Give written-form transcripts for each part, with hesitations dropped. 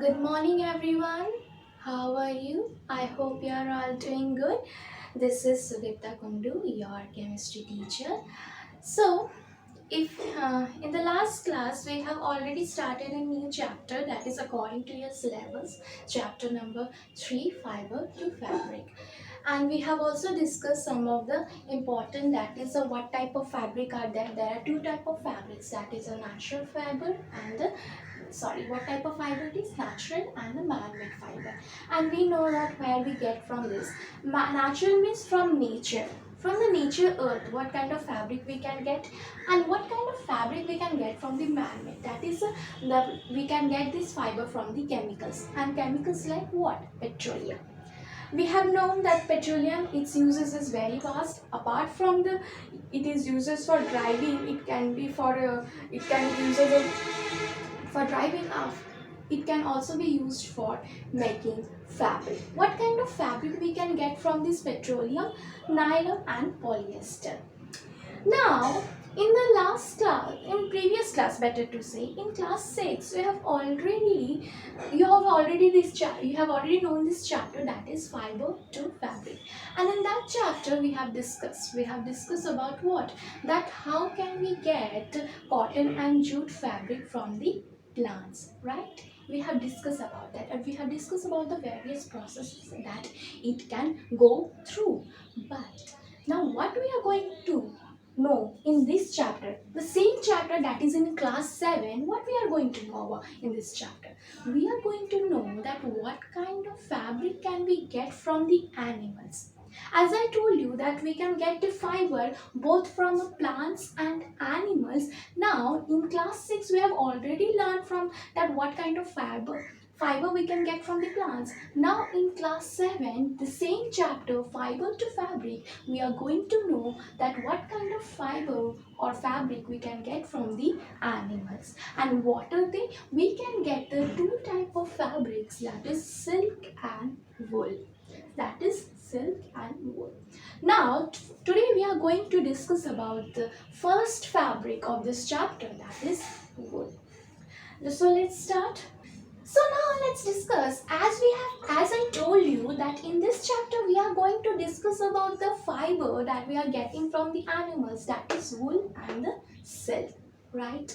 Good morning, everyone. How are you? I hope you are all doing good. This is Sudipta Kundu, your chemistry teacher. So, if in the last class we have already started a new chapter that is according to your syllabus, chapter number 3, fiber to fabric, and we have also discussed some of the important, that is what type of fabric are there are two type of fabrics, that is a natural fiber and the what type of fiber it is, natural and the man-made fiber. And we know that where we get from this, natural means from nature, from the nature earth, what kind of fabric we can get, and what kind of fabric we can get from the man-made, that is we can get this fiber from the chemicals, and chemicals like what, petroleum. We have known that petroleum, its uses is very vast. Apart from the it is uses for driving, it can be for it can be used as for driving off. It can also be used for making fabric. What kind of fabric we can get from this petroleum? Nylon and polyester. Now, in the last class, in previous class, better to say, in class 6, you have already known this chapter, that is fiber to fabric. And in that chapter we have discussed about what? That how can we get cotton and jute fabric from the plants, right? We have discussed about that, and we have discussed about the various processes that it can go through. But now what we are going to know in this chapter, the same chapter that is in class 7, what we are going to know about in this chapter? We are going to know that what kind of fabric can we get from the animals. As I told you that we can get the fiber both from plants and animals. Now in class 6 we have already learned from that what kind of fiber we can get from the plants. Now in class 7, the same chapter, fiber to fabric, we are going to know that what kind of fiber or fabric we can get from the animals. And what are they? We can get the two type of fabrics, that is silk and wool. That is silk and wool. Now today we are going to discuss about the first fabric of this chapter, that is wool. So let's start. So now let's discuss, as I told you that in this chapter we are going to discuss about the fiber that we are getting from the animals, that is wool and the silk, right?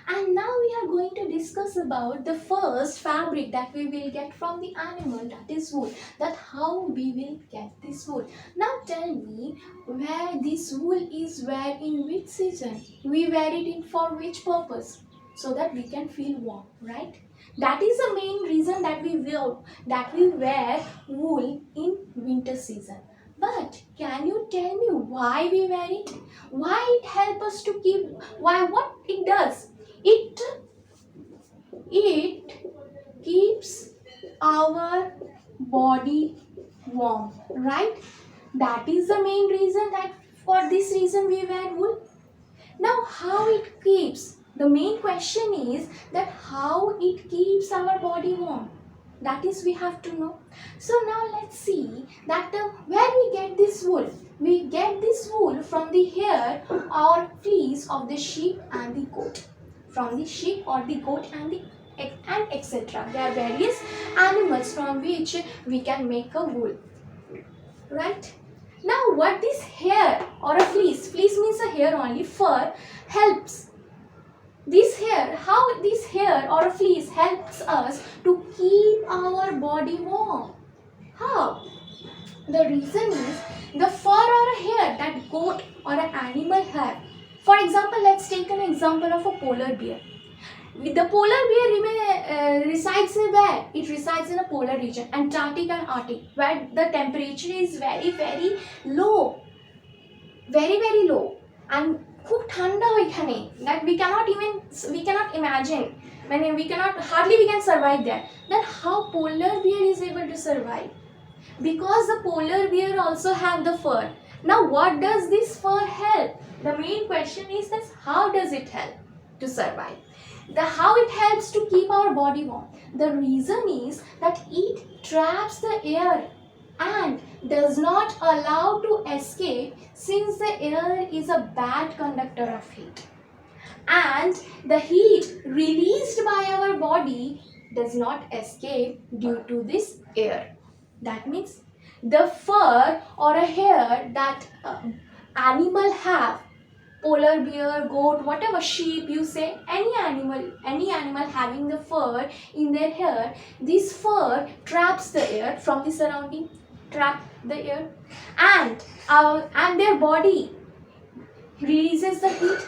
And now we are going to discuss about the first fabric that we will get from the animal, that is wool, that how we will get this wool. Now tell me, where this wool is wear in which season? We wear it in for which purpose? So that we can feel warm, right? That is the main reason that we wear wool in winter season. But can you tell me why we wear it? Why it help us to keep? Why what it does? It keeps our body warm, right? That is the main reason that for this reason we wear wool. Now, how it keeps? The main question is that how it keeps our body warm. That is we have to know. So now let's see that where we get this wool. We get this wool from the hair or fleece of the sheep and the goat. From the sheep or the goat and the and etc. There are various animals from which we can make a wool. Right? Now what this hair or a fleece means a hair only, fur helps. This hair, how this hair or a fleece helps us to keep our body warm. How? The reason is the fur or a hair that goat or an animal have. For example, let's take an example of a polar bear. The polar bear resides where? It resides in a polar region, Antarctic and Arctic, where the temperature is very, very low. Very, very low. And খুব ঠান্ডা ওইখানে, that we cannot imagine. Hardly we can survive there. Then how polar bear is able to survive? Because the polar bear also have the fur. Now what does this fur help? The main question is this: how does it help to survive? How it helps to keep our body warm? The reason is that it traps the air and does not allow to escape, since the air is a bad conductor of heat. And the heat released by our body does not escape due to this air. That means the fur or a hair that animal have, polar bear, goat, whatever, sheep, you say, any animal having the fur in their hair, this fur traps the air from the surrounding, trap the air, and their body releases the heat.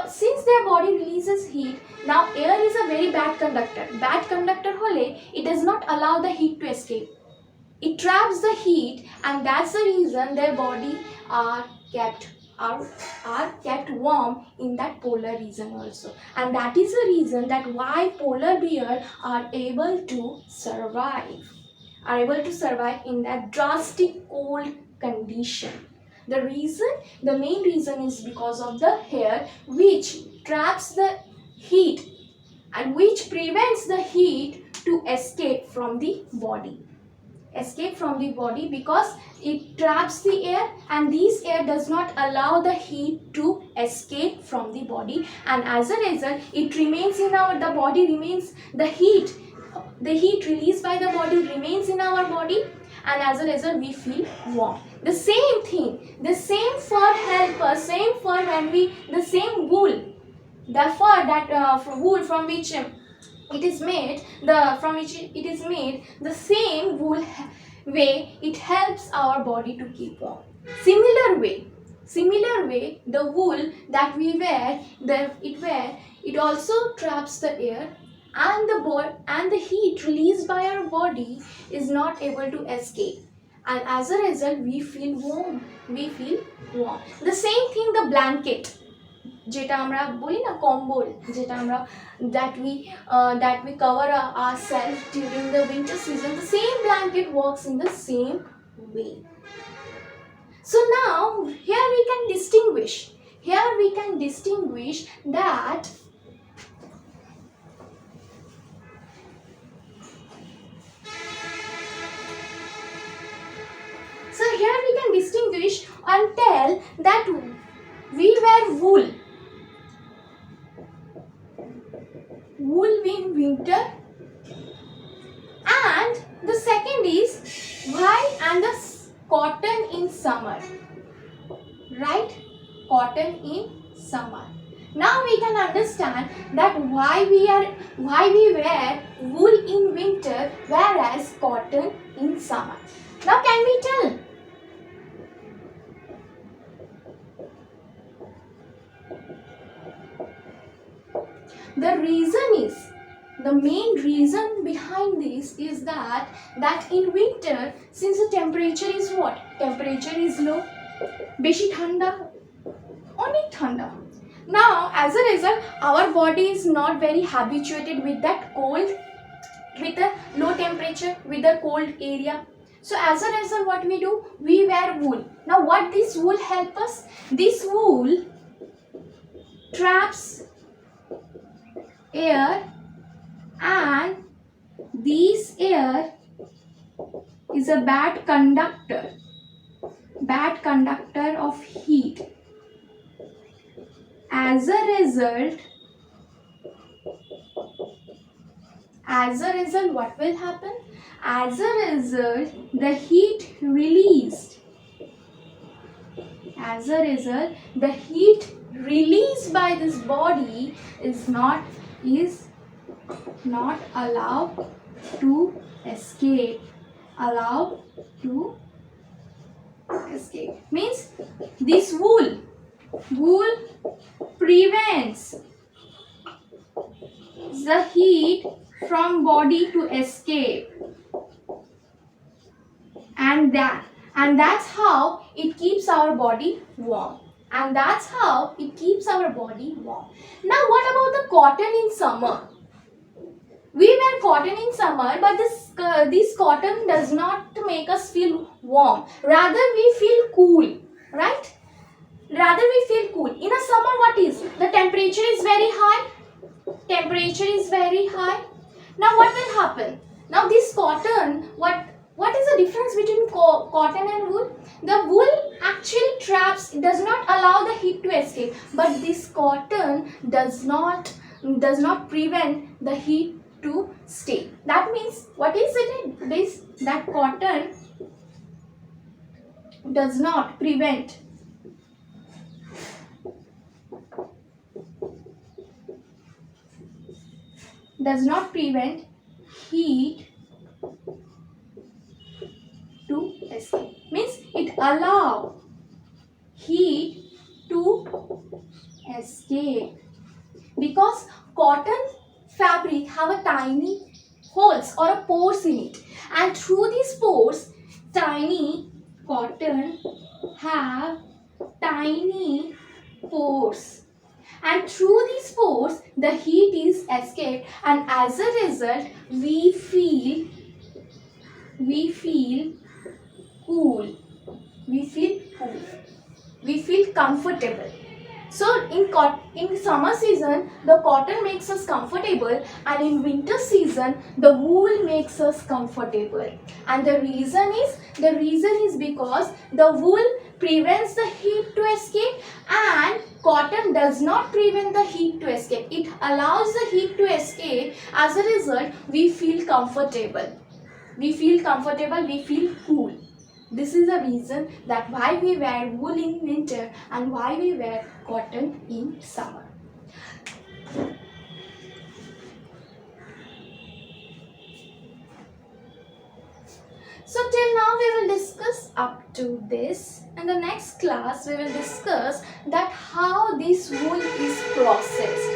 Since their body releases heat, now air is a very bad conductor. Bad conductor hole, it does not allow the heat to escape. It traps the heat, and that's the reason their body are kept are kept warm in that polar region also. And that is the reason that why polar bear are able to survive in that drastic cold condition. The main reason is because of the hair which traps the heat and which prevents the heat to escape from the body because it traps the air, and this air does not allow the heat to escape from the body, and as a result it remains in the body remains the heat released by the body remains in our body, and as a result we feel warm. The same thing, the same fur help us, same fur when we, the same wool, the fur that wool from which it is made, the same wool way it helps our body to keep warm. Similar way, the wool that we wear, it also traps the air, and the heat released by our body is not able to escape, and as a result we feel warm. The same thing, the blanket, যেটা আমরা বলি না, কম্বল, যেটা আমরা that we cover ourselves during the winter season, the same blanket works in the same way. So now here we can distinguish that and tell that we wear wool in winter, and the second is why, and the cotton in summer, right? Cotton in summer. Now we can understand that why we wear wool in winter whereas cotton in summer. Now can we tell? The main reason behind this is that in winter, since the temperature is what? Temperature is low, beshi thanda, onek thanda. Now as a result our body is not very habituated with that cold, with the low temperature, with the cold area. So as a result what we do? We wear wool. Now what this wool help us? This wool traps air, and this air is a bad conductor of heat. As a result what will happen? As a result the heat released by this body is not allowed to escape. Means this wool prevents the heat from body to escape, and that's how it keeps our body warm. Now what about the cotton in summer? We wear cotton in summer, but this cotton does not make us feel warm. Rather we feel cool, right? In a summer what is? The temperature is very high. Now what will happen? Now this cotton, what is the difference between cotton and wool? The wool actually traps, does not allow the heat to escape, but this cotton does not prevent the heat to stay. That means what is it? This that cotton does not prevent heat to escape. Means it allow heat to escape, because cotton fabric have a tiny holes or a pores in it, and through these pores tiny cotton have tiny pores, and through these pores the heat is escaped, and as a result we feel cool, we feel cool, we feel comfortable. So in summer season the cotton makes us comfortable, and in winter season the wool makes us comfortable. And the reason is because the wool prevents the heat to escape, and cotton does not prevent the heat to escape. It allows the heat to escape. As a result we feel comfortable. We feel cool. This is the reason that why we wear wool in winter and why we wear cotton in summer. So till now we will discuss up to this. In the next class we will discuss that how this wool is processed.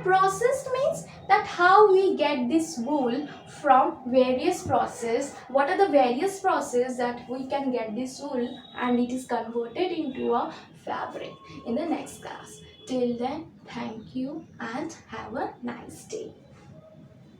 Processed means that how we get this wool from various process. What are the various process that we can get this wool and it is converted into a fabric in the next class. Till then, thank you and have a nice day.